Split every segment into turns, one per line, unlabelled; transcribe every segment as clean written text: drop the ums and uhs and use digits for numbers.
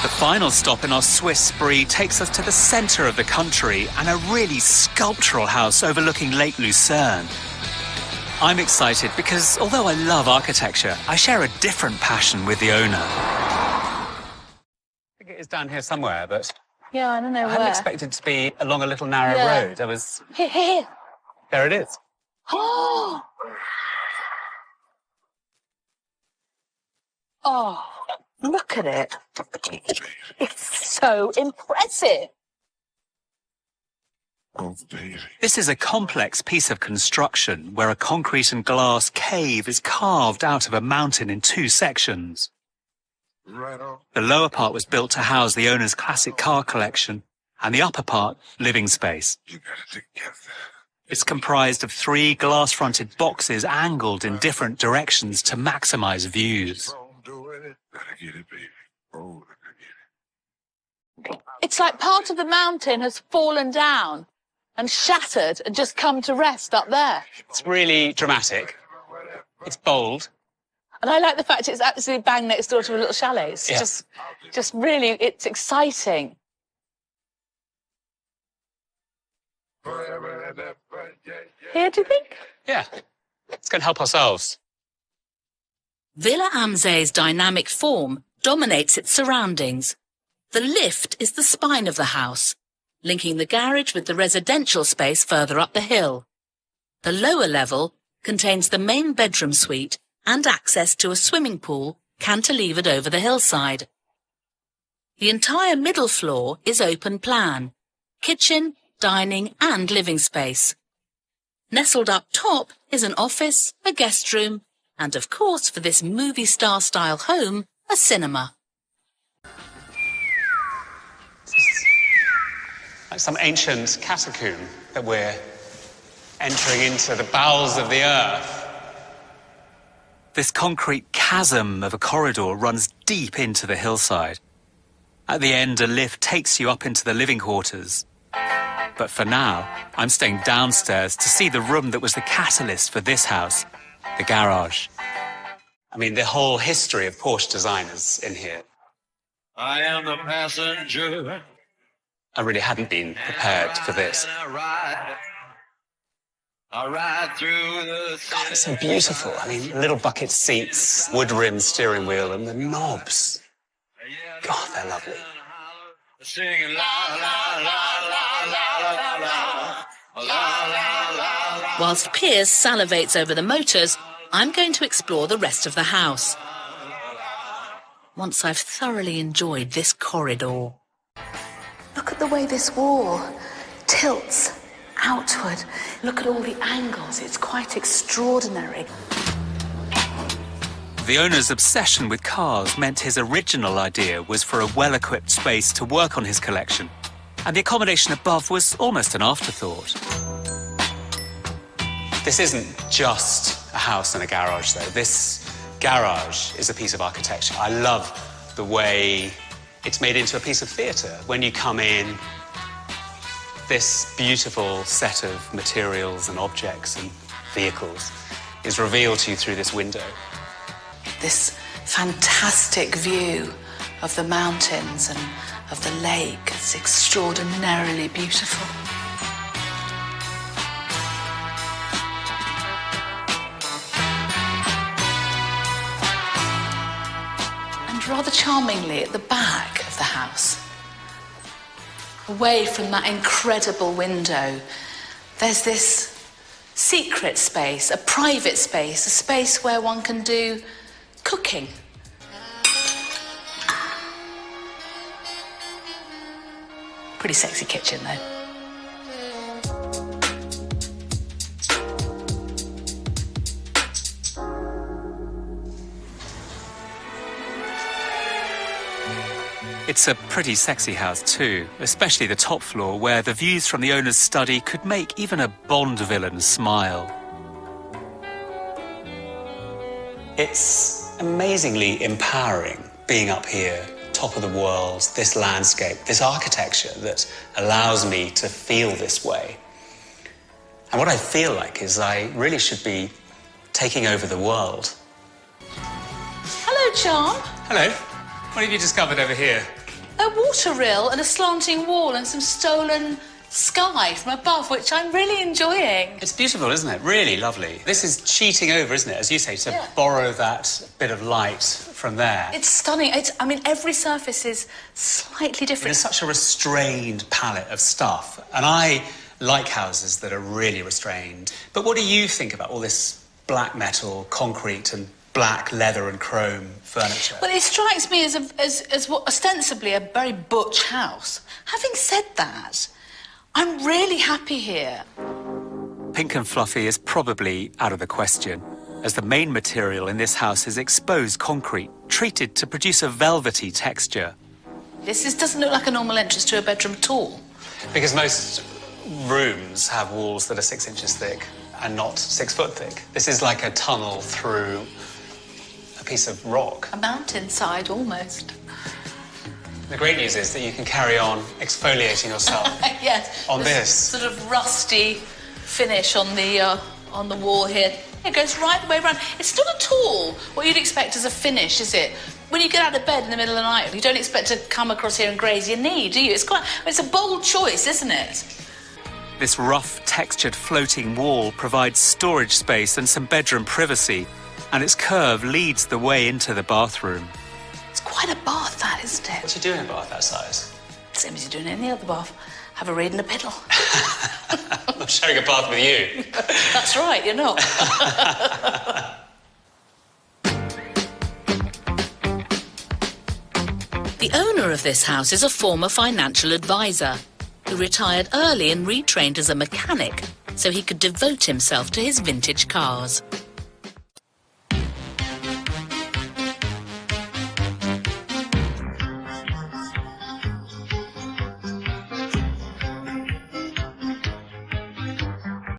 The final stop in our Swiss spree takes us to the centre of the country and a really sculptural house overlooking Lake Lucerne. I'm excited because, although I love architecture, I share a different passion with the owner.
I think it is down here somewhere, but
yeah, I don't know
I
where.
hadn't expected to be along a little narrow road. I was...
Here.
There it is.
Oh! Oh, look at it. It's so impressive.
This is a complex piece of construction where a concrete and glass cave is carved out of a mountain in 2 sections. The lower part was built to house the owner's classic car collection, and the upper part, living space. It's comprised of 3 glass-fronted boxes angled in different directions to maximize views.
It's like part of the mountain has fallen down and shattered and just come to rest up there.
It's really dramatic. It's bold.
And I like the fact it's absolutely bang next door to a little chalet. It's just really, it's exciting. Here, do you think?
Yeah. It's going to help ourselves.
Villa Amzé's dynamic form dominates its surroundings. The lift is the spine of the house, linking the garage with the residential space further up the hill. The lower level contains the main bedroom suite and access to a swimming pool cantilevered over the hillside. The entire middle floor is open plan, kitchen, dining and living space. Nestled up top is an office, a guest room, and of course for this movie star style home, a cinema.
Like some ancient catacomb that we're entering into the bowels of the earth.
This concrete chasm of a corridor runs deep into the hillside. At the end, a lift takes you up into the living quarters. But for now, I'm staying downstairs to see the room that was the catalyst for this house, the garage.
I mean, the whole history of Porsche design is in here.
I am the passenger.
I really hadn't been prepared for this.
I ride through the
God, it's so beautiful. I mean, little bucket seats, wood-rimmed steering wheel, and the knobs. God, they're lovely.
singing la la la la la la la la la.
Whilst Piers salivates over the motors, I'm going to explore the rest of the house. Once I've thoroughly enjoyed this corridor.
Look at the way this wall tilts outward. Look at all the angles. It's quite extraordinary.
The owner's obsession with cars meant his original idea was for a well-equipped space to work on his collection, and the accommodation above was almost an afterthought.
This isn't just a house and a garage, though. This garage is a piece of architecture. I love the way it's made into a piece of theatre. When you come in, this beautiful set of materials and objects and vehicles is revealed to you through this window.
This fantastic view of the mountains and of the lake is extraordinarily beautiful. And rather charmingly, at the back of the house, away from that incredible window, there's this secret space, a private space, a space where one can do cooking. Pretty sexy kitchen, though.
It's a pretty sexy house too, especially the top floor where the views from the owner's study could make even a Bond villain smile.
It's amazingly empowering being up here, top of the world, this landscape, this architecture that allows me to feel this way. And what I feel like is I really should be taking over the world.
Hello, Charm.
Hello. What have you discovered over here?
a water rill and a slanting wall and some stolen sky from above, which I'm really enjoying.
It's beautiful, isn't it? Really lovely. This is cheating over, isn't it, as you say, to borrow that bit of light from there.
It's stunning. I mean, every surface is slightly different.
There's such a restrained palette of stuff, and I like houses that are really restrained. But what do you think about all this black metal, concrete and black leather and chrome furniture?
Well, it strikes me as what ostensibly a very butch house. Having said that, I'm really happy here.
Pink and fluffy is probably out of the question, as the main material in this house is exposed concrete, treated to produce a velvety texture.
This doesn't look like a normal entrance to a bedroom at all.
Because most rooms have walls that are 6 inches thick and not 6 foot thick. This is like a tunnel through a piece of rock.
A mountainside, almost.
The great news is that you can carry on exfoliating yourself
yes,
on this.
Sort of rusty finish on the wall here. It goes right the way around. It's not at all what you'd expect as a finish, is it? When you get out of bed in the middle of the night, you don't expect to come across here and graze your knee, do you? It's a bold choice, isn't it?
This rough, textured floating wall provides storage space and some bedroom privacy, and its curve leads the way into the bathroom.
It's quite a bath, that, isn't it?
What do you do in a bath that size?
Same as you do in any other bath. Have a read and a piddle.
I'm not sharing a bath with you.
That's right, you're not.
The owner of this house is a former financial advisor who retired early and retrained as a mechanic so he could devote himself to his vintage cars.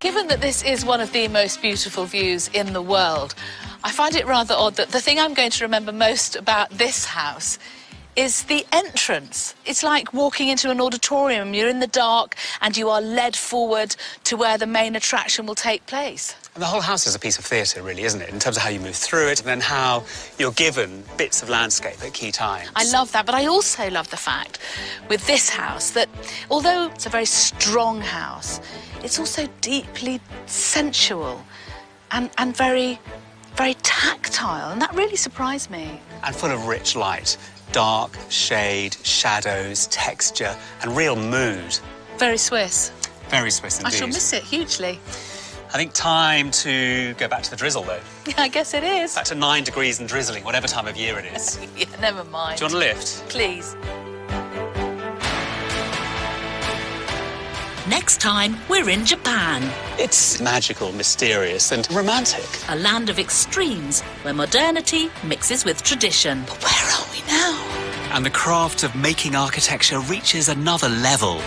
Given that this is one of the most beautiful views in the world, I find it rather odd that the thing I'm going to remember most about this house is the entrance. It's like walking into an auditorium. You're in the dark and you are led forward to where the main attraction will take place.
And the whole house is a piece of theatre, really, isn't it? In terms of how you move through it and then how you're given bits of landscape at key times.
I love that, but I also love the fact with this house that although it's a very strong house, it's also deeply sensual and very, very tactile, and that really surprised me.
And full of rich light. Dark, shade, shadows, texture, and real mood.
Very Swiss.
Very Swiss indeed.
I shall miss it hugely.
I think time to go back to the drizzle, though.
Yeah, I guess it is.
Back to 9 degrees and drizzling, whatever time of year it is.
Yeah, never mind.
Do you want a lift?
Please.
Next time, we're in Japan,
It's magical, mysterious, and romantic.
a land of extremes where modernity mixes with tradition.
But where are we now?
And the craft of making architecture reaches another level,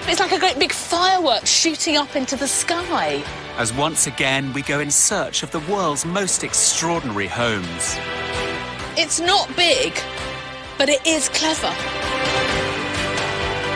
It's like a great big firework shooting up into the sky.
as once again we go in search of the world's most extraordinary homes.
It's not big, but it is clever.